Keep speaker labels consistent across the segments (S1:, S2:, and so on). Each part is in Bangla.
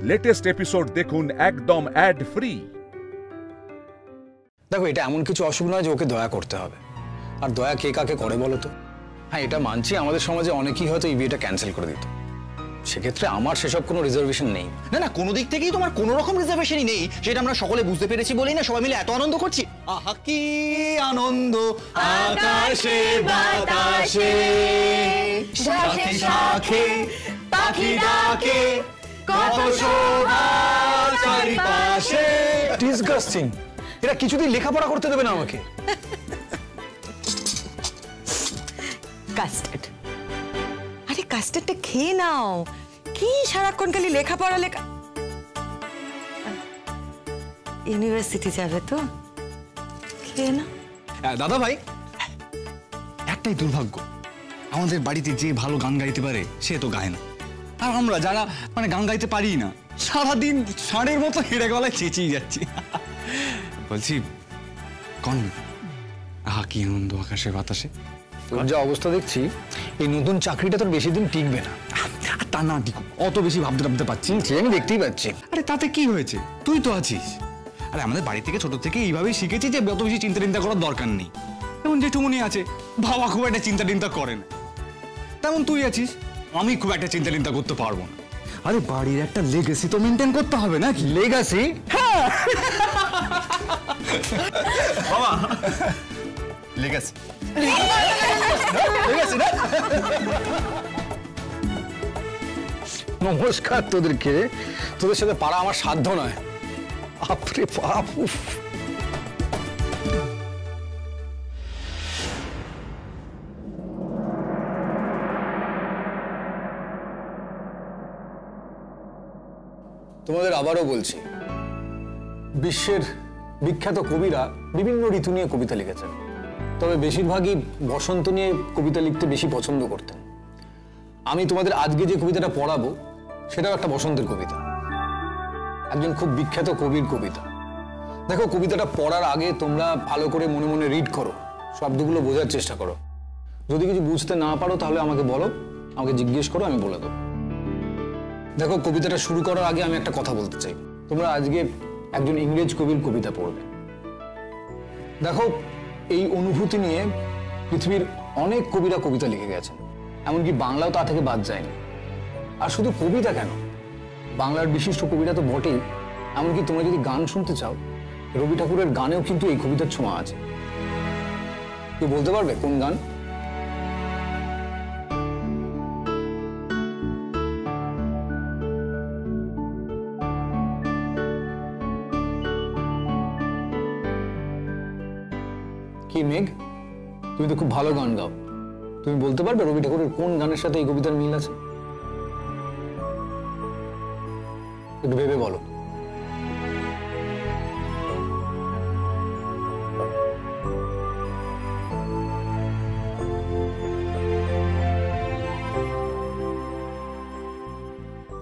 S1: লেটেস্ট এপিসোড দেখুন একদম অ্যাড ফ্রি।
S2: দেখো, এটা এমন কিছু অসুখ নয় যে ওকে দয়া করতে হবে। আর দয়া কে কাকে করে বলো তো? হ্যাঁ, এটা মানছি আমাদের সমাজে অনেকেই হয়তো এই বিয়েটা ক্যান্সেল করে দিত। সেক্ষেত্রে আমার সেসব কোনো রিজার্ভেশন নেই।
S3: না না, কোনো দিক থেকেই তোমার কোনো রকম রিজার্ভেশনই নেই, সেটা আমরা সকলে বুঝতে পেরেছি বলেই না সবাই মিলে এত আনন্দ করছি। আহা কি আনন্দ আকাশে বাতাসে, শাখে শাখে পাখি ডাকে, কত শোভা চারিপাশে।
S2: ডিসগাস্টিং! এরা কিছুদিন লেখাপড়া করতে দেবে না আমাকে।
S4: কাস্টার্ড, আরে কাস্টার্ডটা খেয়ে নাও। কি সারাক্ষণ খালি লেখাপড়া ইউনিভার্সিটি যাবে তো, খেয়ে না।
S3: দাদা ভাই, একটাই দুর্ভাগ্য, আমাদের বাড়িতে যে ভালো গান গাইতে পারে সে তো গায় না, আর আমরা যারা মানে গান গাইতে পারি না সারাদিন ষাঁড়ের মতো হেঁড়ে গলায় চেঁচিয়ে যাচ্ছি। বলছি কন, আহা কি আনন্দ আকাশে বাতাসে।
S2: তোর যা অবস্থা দেখছি, এই নতুন চাকরিটা তোর বেশি দিন টিকবে না।
S3: তা না টিকু, অত বেশি ভাবতে পারছি
S2: সে আমি দেখতেই পাচ্ছি।
S3: আরে তাতে কি হয়েছে, তুই তো আছিস। আরে আমাদের বাড়ি থেকে ছোট থেকে এইভাবেই শিখেছি যে অত বেশি চিন্তা করার দরকার নেই। যেমন জেঠুমনি আছে, বাবা খুব একটা চিন্তা করে না, তেমন তুই আছিস, আমি খুব একটা চিন্তা করতে পারবো না। আরে বাড়ির একটা লেগেসি তো মেনটেন করতে হবে নাকি?
S2: লেগাসি?
S3: হ্যাঁ বাবা, লেগেসি লেগেসি না।
S2: নমস্কার তোদেরকে, তোদের সাথে পারা আমার সাধ্য নয়। আপরে বাপ! তোমাদের আবারও বলছি, বিশ্বের বিখ্যাত কবিরা বিভিন্ন ঋতু নিয়ে কবিতা লিখেছেন, তবে বেশিরভাগই বসন্ত নিয়ে কবিতা লিখতে বেশি পছন্দ করতেন। আমি তোমাদের আজকে যে কবিতাটা পড়াবো সেটাও একটা বসন্তের কবিতা, একজন খুব বিখ্যাত কবির কবিতা। দেখো, কবিতাটা পড়ার আগে তোমরা ভালো করে মনে মনে রিড করো, শব্দগুলো বোঝার চেষ্টা করো। যদি কিছু বুঝতে না পারো তাহলে আমাকে বলো, আমাকে জিজ্ঞেস করো, আমি বলে দেবো। দেখো, কবিতাটা শুরু করার আগে আমি একটা কথা বলতে চাই। তোমরা আজকে একজন ইংরেজ কবির কবিতা পড়বে। দেখো, এই অনুভূতি নিয়ে পৃথিবীর অনেক কবিরা কবিতা লিখে গেছেন, এমনকি বাংলাও তা থেকে বাদ যায়নি। আর শুধু কবিতা কেন, বাংলার বিশিষ্ট কবিরা তো বটেই, এমনকি তোমরা যদি গান শুনতে চাও, রবি ঠাকুরের গানেও কিন্তু এই কবিতার ছোঁয়া আছে। কেউ বলতে পারবে কোন গান? কি মেঘ, তুমি তো খুব ভালো গান গাও, তুমি বলতে পারবে রবি ঠাকুরের কোন গানের সাথে এই কবিতার মিল আছে? একটু ভেবে বলো।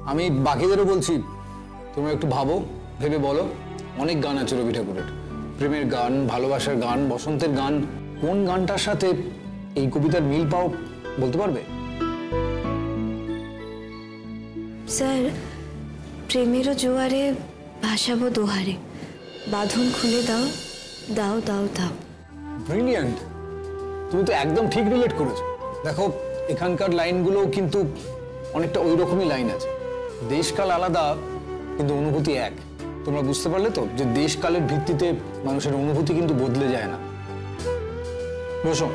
S2: আমি বাকিদেরও বলছি, তোমরা একটু ভাবো, ভেবে বলো। অনেক গান আছে রবি ঠাকুরের, প্রেমের গান, ভালোবাসার গান, বসন্তের গান। কোন গানটার সাথে এই কবিতার মিল পাও বলতে পারবে?
S5: স্যার, প্রেমেরও জোয়ারে ভাসাবো দোহারে, বাঁধন খুলে দাও দাও দাও দাও।
S2: ব্রিলিয়ান্ট! তুমি তো একদম ঠিক রিলেট করেছো। দেখো, এখানকার লাইনগুলোও কিন্তু অনেকটা ওই রকমই লাইন আছে। দেশকাল আলাদা কিন্তু অনুভূতি এক। তোমরা বুঝতে পারলে তো যে দেশকালের ভিত্তিতে মানুষের অনুভূতি কিন্তু বদলে যায় না। বসো।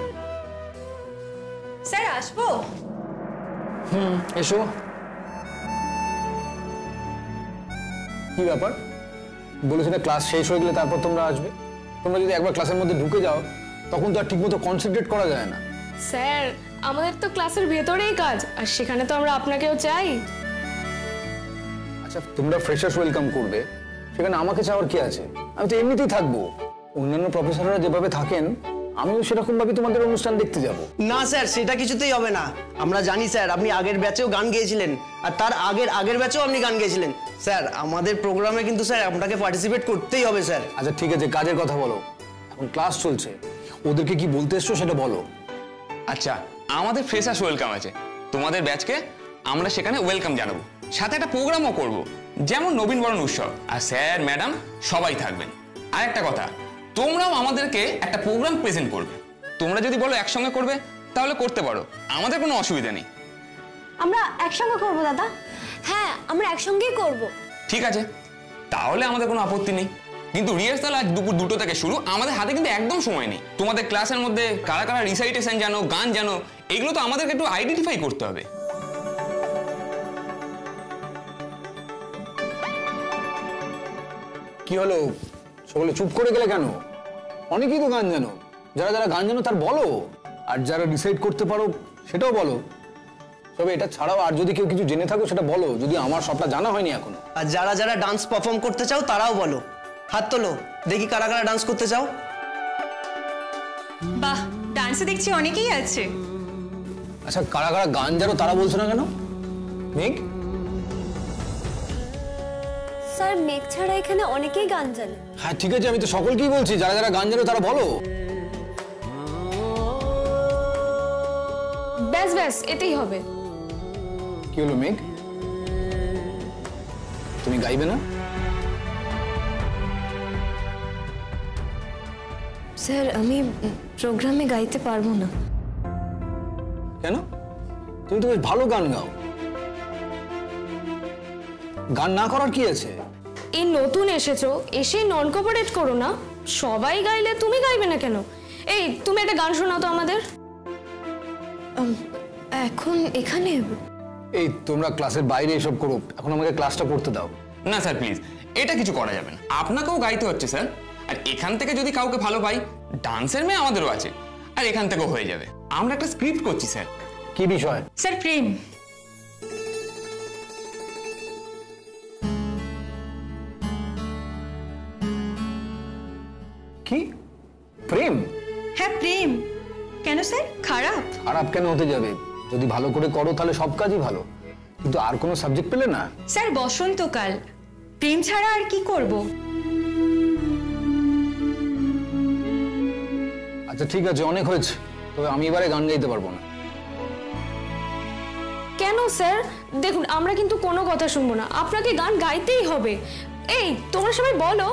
S4: স্যার আসবো?
S2: এসো। কি ব্যাপার, বলেছিলে ক্লাস শেষ হয়ে গেলে তারপর তোমরা আসবে? তোমরা যদি একবার ক্লাসের মধ্যে ঢুকে যাও তখন তো আর ঠিকমতো কনসেন্ট্রেট করা যায় না।
S6: স্যার, আমাদের তো ক্লাসের ভেতরেই কাজ, আর সেখানে তো আমরা আপনাকেও চাই।
S2: আচ্ছা, তোমরা ফ্রেশার্স ওয়েলকাম করবে, সেখানে আমাকে চাওয়ার কি আছে? আমি তো এমনিতেই থাকবো। অন্যান্য প্রফেসররা যেভাবে থাকেন আমিও সেরকম ভাবে তোমাদের অনুষ্ঠান দেখতে যাব।
S7: না স্যার, সেটা কিছুতেই হবে না। আমরা জানি স্যার, আপনি আগের ব্যাচেও গান গেয়েছিলেন, আর তার আগের ব্যাচেও আপনি গান গেয়েছিলেন। স্যার, আমাদের প্রোগ্রামে কিন্তু স্যার আপনাকে পার্টিসিপেট করতেই হবে স্যার।
S2: আচ্ছা ঠিক আছে, কাজের কথা বলো। এখন ক্লাস চলছে, ওদেরকে কি বলতে এসছো সেটা বলো।
S8: আচ্ছা, আমাদের ফ্রেশার্স ওয়েলকাম আছে, তোমাদের ব্যাচকে আমরা সেখানে ওয়েলকাম জানাবো, সাথে একটা প্রোগ্রামও করব। যেমন নবীনবরণ উৎসব, আর স্যার ম্যাডাম সবাই থাকবেন। আর একটা কথা, তোমরাও আমাদেরকে একটা প্রোগ্রাম প্রেজেন্ট করবে। তোমরা যদি বলো একসঙ্গে করবে তাহলে করতে পারো, আমাদের কোনো অসুবিধা নেই।
S5: আমরা একসঙ্গে করব দাদা। হ্যাঁ, আমরা একসঙ্গেই করব।
S8: ঠিক আছে, তাহলে আমাদের কোনো আপত্তি নেই। কিন্তু রিহার্সাল আজ দুপুর 2টো থেকে শুরু, আমাদের হাতে কিন্তু একদম সময় নেই। তোমাদের ক্লাসের মধ্যে কারা কারা রিসাইটেশন জানো, গান জানো, এগুলো তো আমাদেরকে একটু আইডেন্টিফাই করতে হবে।
S2: কি হলো, সকলে চুপ করে গেলে কেন? অনেকেই তো গান জানো, যারা যারা গান জানো তার বলো, আর যারা ডিসাইড করতে পারো সেটাও বলো। তবে এটা ছাড়াও আর যদি কেউ কিছু জেনে থাকো সেটা বলো, যদি আমার সবটা জানা হয়নি এখনো।
S7: আর যারা যারা ডান্স পারফর্ম করতে চাও তারাও বলো। হাত তোলো, দেখি কারা কারা ডান্স করতে চাও।
S4: বাহ, ডান্সে দেখছি অনেকেই আছে।
S2: আচ্ছা, কারা কারা গান জানো তারা বলছো না কেন? মেঘ?
S5: স্যার, মেঘ ছাড়া এখানে অনেকেই গান জানে।
S2: হ্যাঁ ঠিক আছে, আমি তো সকলকেই বলছি, যারা যারা গান জানো তারা বলো।
S6: ব্যাস ব্যাস, এতেই হবে।
S2: কি হলো মেঘ, তুমি গাইবে না?
S5: স্যার, আমি প্রোগ্রামে গাইতে পারবো না।
S2: কেন? তুমি তো বেশ ভালো গান গাও। গান না করার কি আছে?
S6: এই নতুন এসেছো, এসে নন কোঅপারেট করো না। সবাই গাইলে তুমি গাইবে না কেন? এই, তুমি একটা গান শোনাও তো আমাদের।
S5: এখন এখানে?
S2: এই তোমরা ক্লাসের বাইরে এসব করো, এখন আমাকে ক্লাসটা করতে দাও।
S8: না স্যার প্লিজ, এটা কিছু করা যাবে না। আপনাকেও গাইতে হচ্ছে স্যার। আর এখান থেকে যদি কাউকে ভালো পাই, ডান্সের মেয়ে আমাদেরও আছে, আর এখান থেকেও হয়ে যাবে। আমরা একটা স্ক্রিপ্ট করছি স্যার।
S2: কি বিষয়?
S4: স্যার, প্রেম।
S2: কি প্রেম?
S4: হ্যাঁ, প্রেম। কেন স্যার, খারাপ?
S2: খারাপ কেন হতে যাবে? যদি ভালো করে করো তাহলে সব কাজই ভালো, কিন্তু আর কোনো সাবজেক্ট পেলে না?
S4: স্যার, বসন্তকাল, প্রেম ছাড়া আর কি করব?
S2: আচ্ছা ঠিক আছে, অনেক হয়েছে, তবে আমি এবারে গান গাইতে পারবো না।
S6: কেন স্যার? দেখুন, আমরা কিন্তু কোনো কথা শুনবো না, আপনাকে গান গাইতেই হবে। এই, তোমরা সবাই বলো।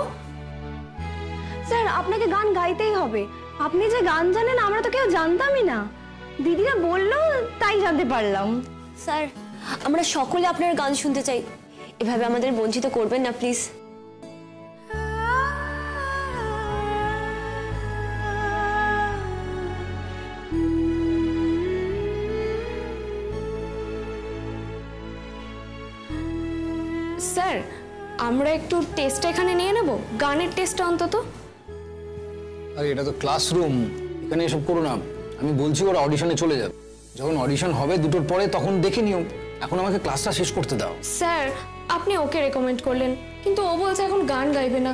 S5: স্যার, আপনাকে গান গাইতেই হবে। আপনি যে গান জানেন আমরা তো কেউ জানতামই না। দিদিরা বললো তাই জানতে পারলাম। স্যার, আমরা সকলে আপনার গান শুনতে চাই। এভাবে আমাদের বঞ্চিত করবেন না প্লিজ।
S6: স্যার, আমরা একটু টেস্ট এখানে নিয়ে নেব, গানের টেস্টটা অন্তত।
S2: আরে এটা তো ক্লাসরুম, এখানে এসব করো না। আমি বলছি ওরা অডিশনে চলে যাবে, যখন অডিশন হবে 2টোর পরে তখন দেখে নিও। এখন আমাকে ক্লাসটা শেষ করতে দাও।
S6: স্যার, আপনি ওকে রেকমেন্ড করলেন, কিন্তু ও বলছে এখন গান গাইবে না।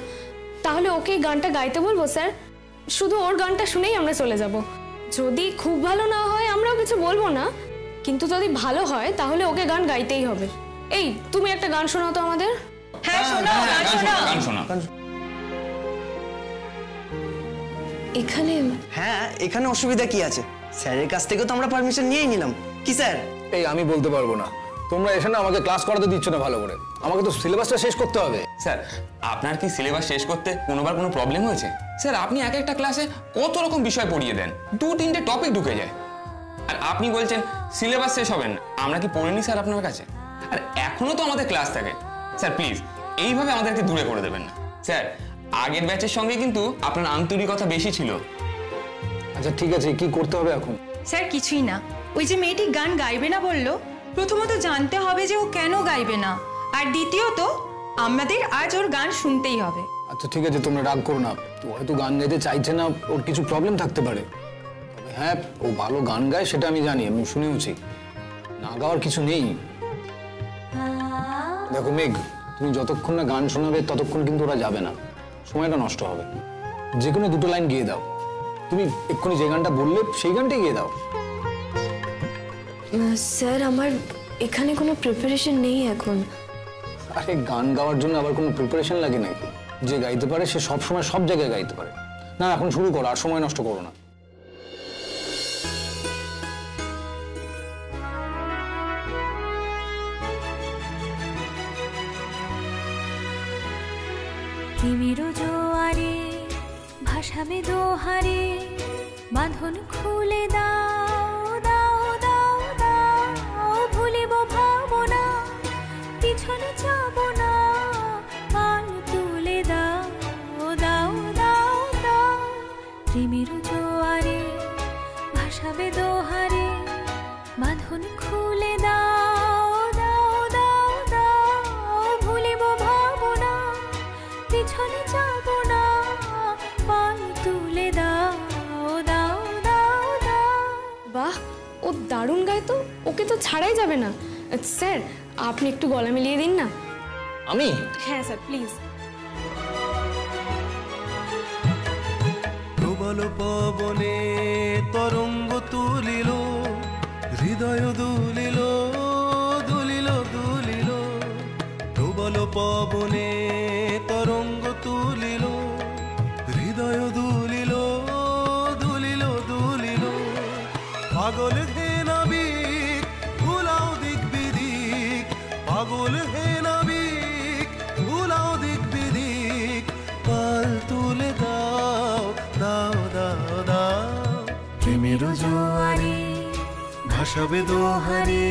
S6: তাহলে ওকে গানটা গাইতে বলবো স্যার? শুধু ওর গানটা শুনেই আমরা চলে যাব। যদি খুব ভালো না হয় আমরাও কিছু বলবো না, কিন্তু যদি ভালো হয় তাহলে ওকে গান গাইতেই হবে। এই, তুমি একটা গান শোনাও তো আমাদের।
S4: হ্যাঁ, শোনাও, গান শোনাও।
S8: গান শোনা।
S5: এখানে?
S7: হ্যাঁ, এখানে অসুবিধা কি আছে? স্যারের কাছ থেকেও তো আমরা পারমিশন নিয়েই নিলাম। কি স্যার?
S2: এই আমি বলতে পারবো না, তোমরা এসে না আমাকে ক্লাস করাতে দিচ্ছ না ভালো করে। আমাকে তো সিলেবাসটা শেষ করতে হবে।
S8: স্যার, আপনার কি সিলেবাস শেষ করতে কোনোবার কোনো প্রবলেম হয়েছে? স্যার, আপনি এক একটা ক্লাসে কত রকম বিষয় পড়িয়ে দেন, 2-3টে টপিক ঢুকে যায়। আর আপনি বলছেন সিলেবাস শেষ হবেন, আমরা কি পড়িনি স্যার আপনার কাছে? আর এখনো তো আমাদের ক্লাস থাকে। স্যার প্লিজ, এইভাবে আমাদেরকে দূরে করে দেবেন না। স্যার, আগের ব্যাচের সঙ্গে কিন্তু আপনার আন্তরিকতা বেশি ছিল।
S2: আচ্ছা ঠিক আছে, কি করতে হবে এখন?
S4: স্যার, কিছুই না। ওই যে মেয়েটি গান গাইবে না বললো, প্রথমত জানতে হবে যে ও কেন গাইবে না, আর দ্বিতীয়ত আমাদের আজ ওর গান শুনতেই হবে।
S2: আচ্ছা ঠিক আছে, তোমরা রাগ করো না। তো হয়তো গান গাইতে চাইছে না, ওর কিছু প্রবলেম থাকতে পারে। তবে হ্যাঁ, ও ভালো গান গায় সেটা আমি জানি, আমি শুনেওছি। না গাওয়ার কিছু নেই। দেখো মেঘ, তুমি যতক্ষণ না গান শোনাবে ততক্ষণ কিন্তু ওরা যাবে না, সময়টা নষ্ট হবে। যে কোনো 2টো লাইন গিয়ে দাও। তুমি এক্ষুনি যে গানটা বললে সেই গানটাই গিয়ে দাও।
S5: স্যার, আমার এখানে কোনো প্রিপারেশন নেই এখন।
S2: আরে গান গাওয়ার জন্য আবার কোনো প্রিপারেশন লাগে নাকি? যে গাইতে পারে সে সব সময় সব জায়গায় গাইতে পারে। না, এখন শুরু করো, আর সময় নষ্ট করো না।
S9: তিমির জোয়ারে ভাসাবে দোহারে, বাঁধন খুলে দাও দাও দাও দাও, ভুলিব ভাবনা পিছনে যাব না, পাল তুলে দাও দাও দাও দাও। প্রেমের জোয়ারে ভাসাবে দোহারে, বাঁধন খুলে দাও দাও দাও দাও, ভুলিব ভাবনা পিছনে যাব না, পাল তুলে দাও দাও দাও দাও।
S6: বাহ, ও দারুণ গায় তো, ওকে তো ছাড়াই যাবে না। স্যার, আপনি একটু গলা মিলিয়ে দিন না।
S2: আমি?
S6: হ্যাঁ স্যার, প্লিজ।
S10: প্রবল পবনে তরঙ্গ তুলিল, হৃদয় দুলিল দুলিল দুলিল। প্রবল পবনে তরঙ্গ তুলিল, হৃদয় দুলিল দুলিল দুলিল। পাগল হে নাবিক ভুলাও দিক বিদিক, পাগল হে নাবিক ভুলাও দিক বিদিক। পাল তুলে দাও দাও দাও দাও। প্রেমের জোয়ারে ভাসাবে দোহারে,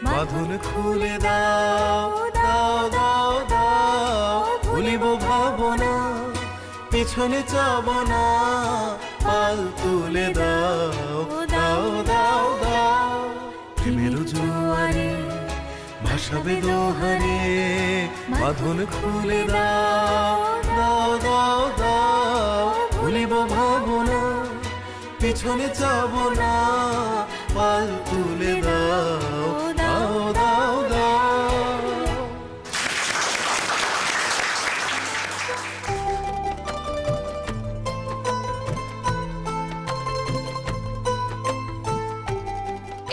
S10: বাঁধন খুলে দাও দাও দাও দাও, ভুলিব ভাবনা পিছনে যাব না, পাল তুলে দাও দাও দাও দাও। প্রেমের জোয়ারে ভাসাবে দোহারে, বাঁধন খুলে দাও দাও দাও দাও, ভুলিব ভাবনা পিছনে যাব না, পাল তুলে দাও দাও দাও দাও।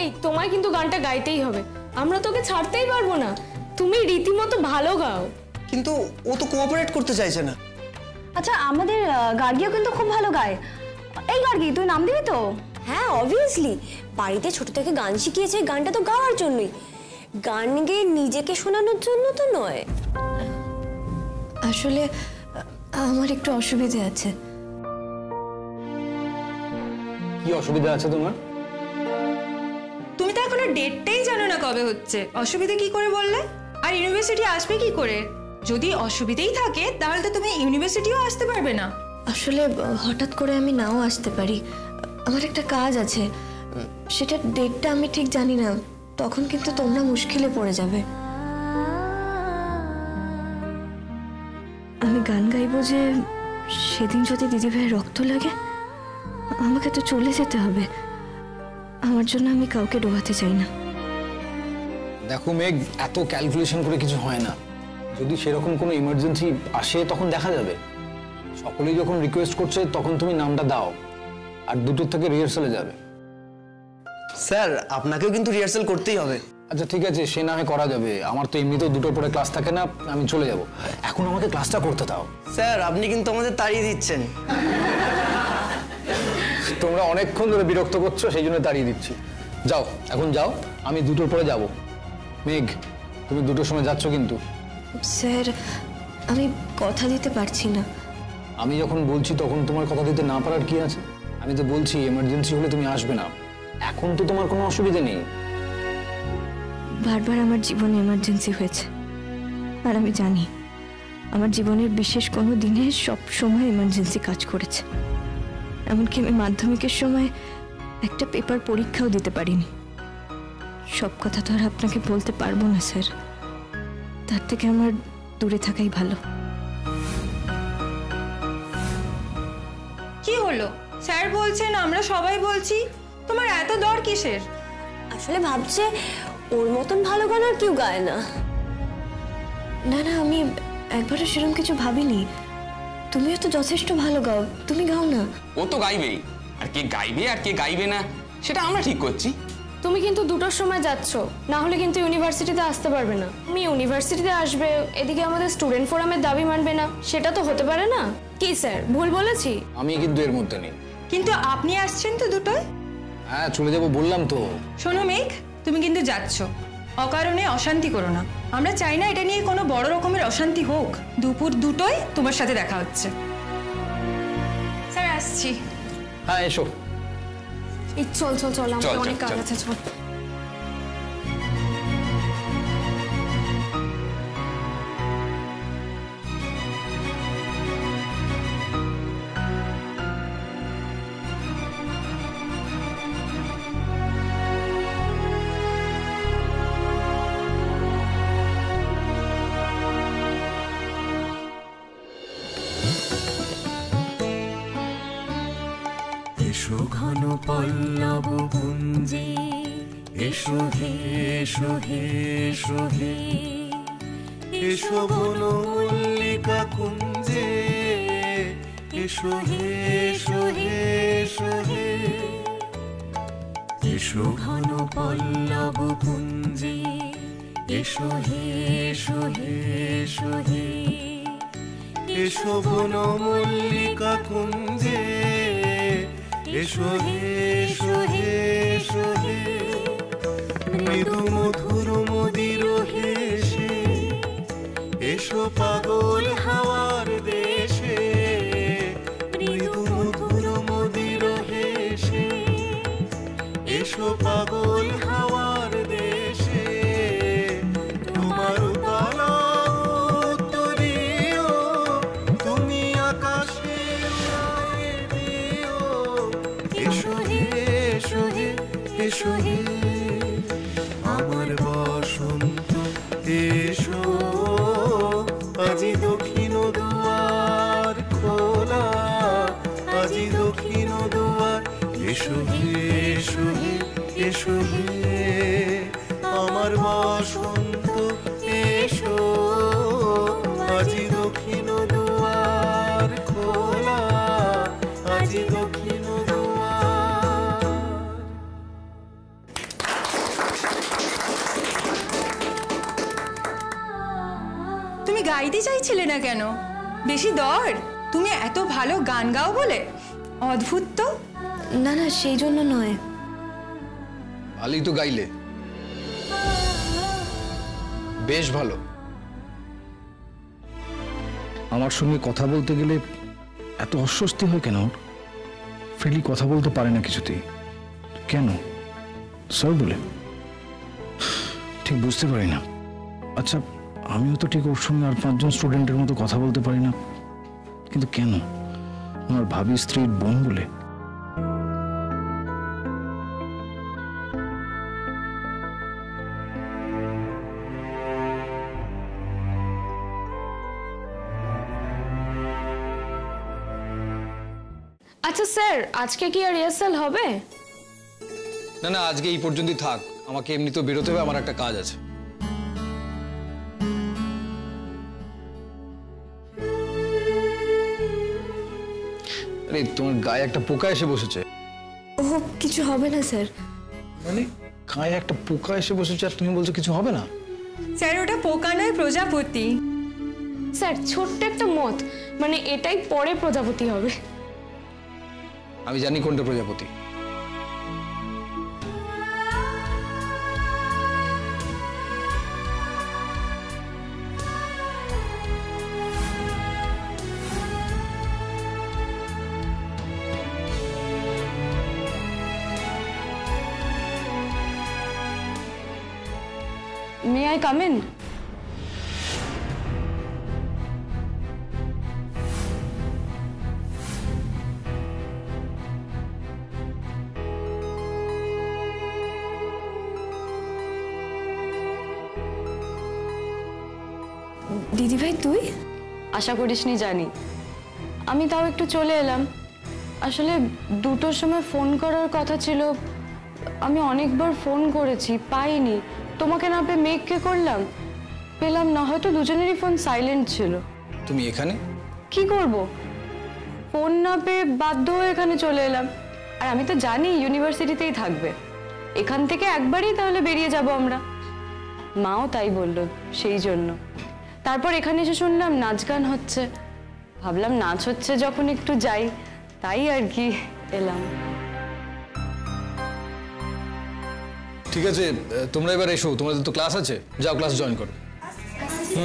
S6: এই, তোমায় কিন্তু গানটা গাইতেই হবে, আমরা তোকে ছাড়তেই পারবো না। তুমি রীতিমতো ভালো গাও।
S7: কিন্তু ও তো কোঅপারেট করতে চাইছে না।
S5: আচ্ছা, আমাদের গার্গিও কিন্তু খুব ভালো গায়। এই গার্গি, তুই নাম দিবি তো?
S11: হ্যাঁ, অবভিয়াসলি। বাড়িতে ছোট থেকে গান শিখিয়েছে, গানটা তো গাওয়ার জন্যই, গান গেয়ে নিজেকে শোনানোর জন্য তো নয়।
S9: আসলে আমার একটু অসুবিধে আছে।
S2: কি অসুবিধা আছে তোমার?
S4: তুমি তো এখনো ডেটটাই জানো না কবে হচ্ছে, অসুবিধা কি করে বললে? আর ইউনিভার্সিটি আসবে কি করে? যদি অসুবিধেই থাকে তাহলে তো তুমি ইউনিভার্সিটিও আসতে পারবে না।
S9: আসলে হঠাৎ করে আমি নাও আসতে পারি, আমার একটা কাজ আছে, সেটা ডেটটা আমি ঠিক জানি না, তখন কিন্তু তোমরা মুশকিলে পড়ে যাবে। আমি গান গাইবো যে সেদিন যদি দিদিভাইয়ের রক্ত লাগে, আমাকে তো চলে যেতে হবে। আমার জন্য আমি কাউকে ডোবাতে চাই না।
S2: দেখো মেঘ, এত ক্যালকুলেশন করে কিছু হয় না। যদি সেরকম কোনো ইমার্জেন্সি আসে তখন দেখা যাবে। সকলেই যখন রিকোয়েস্ট করছে তখন তুমি নামটা দাও, আর দুটোর থেকে রিহার্সালে যাবে।
S7: স্যার, আপনাকেও কিন্তু রিহার্সাল করতেই হবে।
S2: আচ্ছা ঠিক আছে, সে না হয় করা যাবে। আমার তো এমনিতেও দুটোর পরে ক্লাস থাকে না, আমি চলে যাব। এখন আমাকে ক্লাসটা করতে দাও।
S7: স্যার, আপনি কিন্তু আমাদের তাড়িয়ে দিচ্ছেন।
S2: তোমরা অনেকক্ষণ ধরে বিরক্ত করছো, সেই জন্য তাড়িয়ে দিচ্ছি। যাও, এখন যাও, আমি দুটোর পরে যাব। মেঘ, তুমি দুটোর সময় যাচ্ছ কিন্তু।
S9: স্যার, আমি কথা দিতে পারছি না।
S2: আমি যখন বলছি তখন তোমার কথা দিতে না পারার কি আছে? আমি তো বলছি এমার্জেন্সি হলে তুমি আসবে না, এখন তো তোমার কোনো অসুবিধা নেই।
S9: বারবার আমার জীবনে এমার্জেন্সি হয়েছে, আর আমি জানি আমার জীবনের বিশেষ কোনো দিনে সব সময় এমার্জেন্সি কাজ করেছে। এমনকি আমি মাধ্যমিকের সময় একটা পেপার পরীক্ষাও দিতে পারিনি। সব কথা তো আর আপনাকে বলতে পারবো না স্যার, তার থেকে আমার দূরে থাকাই ভালো।
S4: কি হলো? স্যার বলছেন, আমরা সবাই বলছি, তোমার এত দর কিসের?
S11: আসলে ভাবছে ওর মতন ভালো গান আর কেউ গায় না।
S9: না না, আমি একবারও সেরকম কিছু ভাবিনি। তুমিও তো যথেষ্ট ভালো গাও, তুমি গাও না।
S8: ও তো গাইবেই, আর কে গাইবে আর কে গাইবে না সেটা আমরা ঠিক করছি।
S6: তুমি কিন্তু দুটোর সময় যাচ্ছ, না হলে কিন্তু ইউনিভার্সিটিতে আসতে পারবে না। তুমি ইউনিভার্সিটিতে আসবে, এদিকে আমাদের স্টুডেন্ট ফোরামের দাবি মানবে না, সেটা তো হতে পারে না। কি স্যার, ভুল বলেছি?
S2: আমি কিন্তু এর মধ্যে নেই।
S4: কিন্তু আপনি আসছেন তো দুটোয়।
S2: হ্যাঁ, চলে যাবো বললাম তো।
S4: শোনো মেঘ, তুমি কিন্তু যাচ্ছ, অকারণে অশান্তি করো না। আমরা চাই না এটা নিয়ে কোনো বড় রকমের অশান্তি হোক, দুপুর 2টোয় তোমার সাথে দেখা হচ্ছে। স্যার আসছি।
S2: হ্যাঁ এসো।
S6: এই চল চল চল, আমার
S8: চল,
S6: অনেক কাজ
S8: চল।
S6: আছে, চল।
S10: এসো ঘন পল্লব পুঞ্জে, এসো হে এসো হে এসো হে, এসো বন মল্লিকা কুঞ্জে, এসো হে এসো হে এসো হে, এসো ঘন পল্লব পুঞ্জে, এসো হে এসো হে এসো হে, এসো বন মল্লিকা কুঞ্জে, এসো হে এসো হে এসো হে, মৃদু মধুর মদির হেসে, এসো পাগল হাওয়ার দেশে, মৃদু মধুর মদির হেসে, এসো পাগল হাওয়ার দেশে, তোমার উতলা উত্তরীয় তুমি আকাশে উড়ায়ে দিও, এসো হে এসো হে এসো হে, আমার বসন্ত এসো, আজি দক্ষিণ দুয়ার খোলা, আজি দক্ষিণ দুয়ার, এসো হে এসো হে এসো হে, আমার বসন্ত এসো, আজি দক্ষিণ দুয়ার খোলা, আজি দক্ষিণ দুয়ার।
S4: তুমি গাইতে চাইছিলে না কেন? বেশি দর? তুমি এত ভালো গান গাও বলে? অদ্ভুত তো।
S9: না না, সেই জন্য নয়।
S2: ভালোই তো গাইলে, বেশ ভালো।
S12: আমার সঙ্গে কথা বলতে গেলে এত অস্বস্তি হয় কেন? ফ্রিলি কথা বলতে পারে না কিছুতেই, কেন? স্যার বলে ঠিক বুঝতে পারি না। আচ্ছা, আমিও তো ঠিক ওর সঙ্গে আর 5জন স্টুডেন্টের মতো কথা বলতে পারি না, কিন্তু কেন? আমার ভাবি স্ত্রীর বোন বলে।
S6: আচ্ছা স্যার, আজকে কি আর রিহার্সাল হবে?
S2: না না, আজকে এই পর্যন্তই থাক, আমাকে এমনি তো বেরোতে হবে, আমার একটা কাজ আছে। আরে তোমার গায়ে একটা পোকা এসে বসেছে।
S9: ও কিছু হবে না স্যার।
S2: মানে গায়ে একটা পোকা এসে বসেছে আর তুমি বলছো কিছু হবে না?
S4: স্যার ওটা পোকা নয়, প্রজাপতি।
S6: স্যার ছোট্ট একটা মত, মানে এটাই পরে প্রজাপতি হবে।
S2: আমি জানি কোনটা প্রজাপতি।
S6: May I come in?
S9: দিদি ভাই তুই?
S6: আশা করিসনি জানি, আমি তাও একটু চলে এলাম। আসলে 2টোর সময় ফোন করার কথা ছিল, আমি অনেকবার ফোন করেছি, পাইনি। তোমাকে না পেয়ে মেঘকে করলাম, পেলাম না। হয়তো দুজনেরই ফোন সাইলেন্ট ছিল।
S2: তুমি এখানে
S6: কি করব? ফোন না পেয়ে বাধ্য হয়ে এখানে চলে এলাম। আর আমি তো জানি ইউনিভার্সিটিতেই থাকবে, এখান থেকে একবারই তাহলে বেরিয়ে যাব আমরা। মাও তাই বলল, সেই জন্য। তারপর এখানে এসে শুনলাম নাচ গান হচ্ছে, ভাবলাম নাচ হচ্ছে যখন একটু যাই, তাই আর কি এলাম।
S2: ঠিক আছে, তোমরা এবার এসো, তোমাদের তো ক্লাস আছে, যাও ক্লাস জয়েন করো।
S4: কে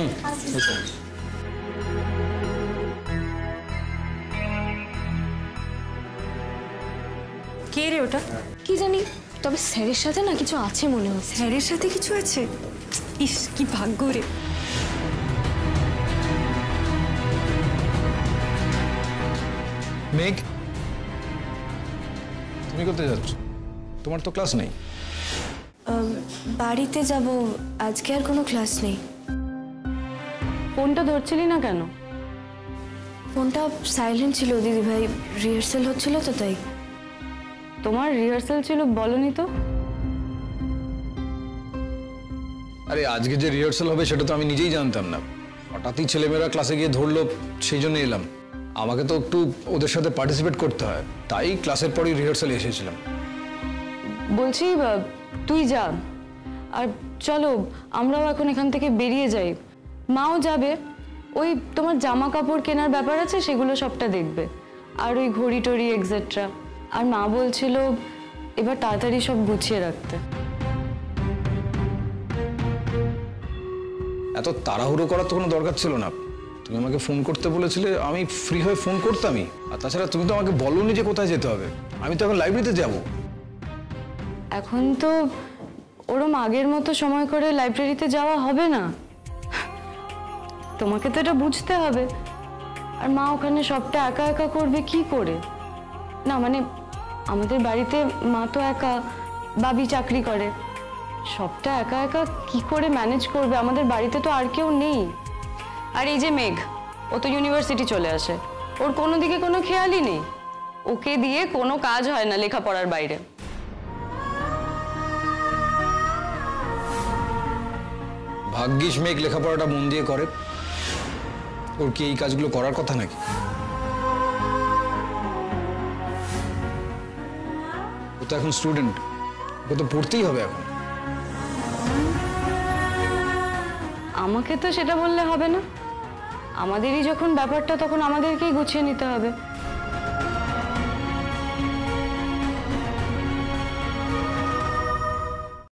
S4: রে ওটা?
S6: কি জানি, তবে স্যারের সাথে না কিছু আছে মনে হয়।
S4: স্যারের সাথে কিছু আছে? ইস, কি ভাগ্য রে।
S12: মেঘ, তুমি কোথায় যাচ্ছ? তোমার তো ক্লাস নেই।
S9: বাড়িতে যাব, আজকে আর কোনো ক্লাস নেই।
S13: ফোনটা ধরছিলি না কেন?
S9: ফোনটা সাইলেন্ট ছিল দিদি ভাই, রিহার্সাল হচ্ছিল তো তাই।
S13: তোমার রিহার্সাল ছিল বলনি তো?
S12: আরে আজকে যে রিহার্সাল হবে সেটা তো আমি নিজেই জানতাম না, হঠাৎই ছেলেমেয়েরা ক্লাসে গিয়ে ধরলো, সেই জন্য এলাম। আমাকে তো একটু ওদের সাথে পার্টিসিপেট করতে হয়, তাই ক্লাসের পরই রিহার্সালে এসেছিলাম।
S13: বলছি তুই যা, আর চলো আমরাও এখন এখান থেকে বেরিয়ে যাই। মাও যাবে, ওই তোমার জামা কাপড় কেনার ব্যাপার আছে, সেগুলো সবটা দেখবে, আর ওই ঘড়ি টড়ি এক্সেট্রা। আর মা বলছিল এবার তাড়াতাড়ি সব গুছিয়ে রাখতে।
S12: এত তাড়াহুড়ো করার তো কোনো দরকার ছিল না। তুমি আমাকে ফোন করতে বলেছিলে, আমি ফ্রি হয়ে ফোন করতামই। আর তাছাড়া তুমি তো আমাকে বলোনি যে কোথায় যেতে হবে। আমি তো এখন লাইব্রেরিতে যাব।
S13: এখন তো ওরম আগের মতো সময় করে লাইব্রেরিতে যাওয়া হবে না, তোমাকে তো এটা বুঝতে হবে। আর মা ওখানে সবটা একা একা করবে কি করে? না মানে আমাদের বাড়িতে মা তো একা, বাবি চাকরি করে, সবটা একা একা কি করে ম্যানেজ করবে? আমাদের বাড়িতে তো আর কেউ নেই। আর এই যে মেঘ, ও তো ইউনিভার্সিটি চলে আসে, ওর কোনো দিকে কোনো খেয়ালই নেই। ওকে দিয়ে কোনো কাজ হয় না লেখাপড়ার বাইরে।
S12: ভাগ্যিস মেঘ লেখাপড়াটা মন দিয়ে করে, ওর কি এই কাজগুলো করার কথা নাকি? ও তো এখন স্টুডেন্ট, ওকে তো পড়তেই হবে এখন।
S13: আমাকে তো সেটা বললে হবে না, আমাদেরই যখন ব্যাপারটা তখন আমাদেরকেই গুছিয়ে নিতে হবে।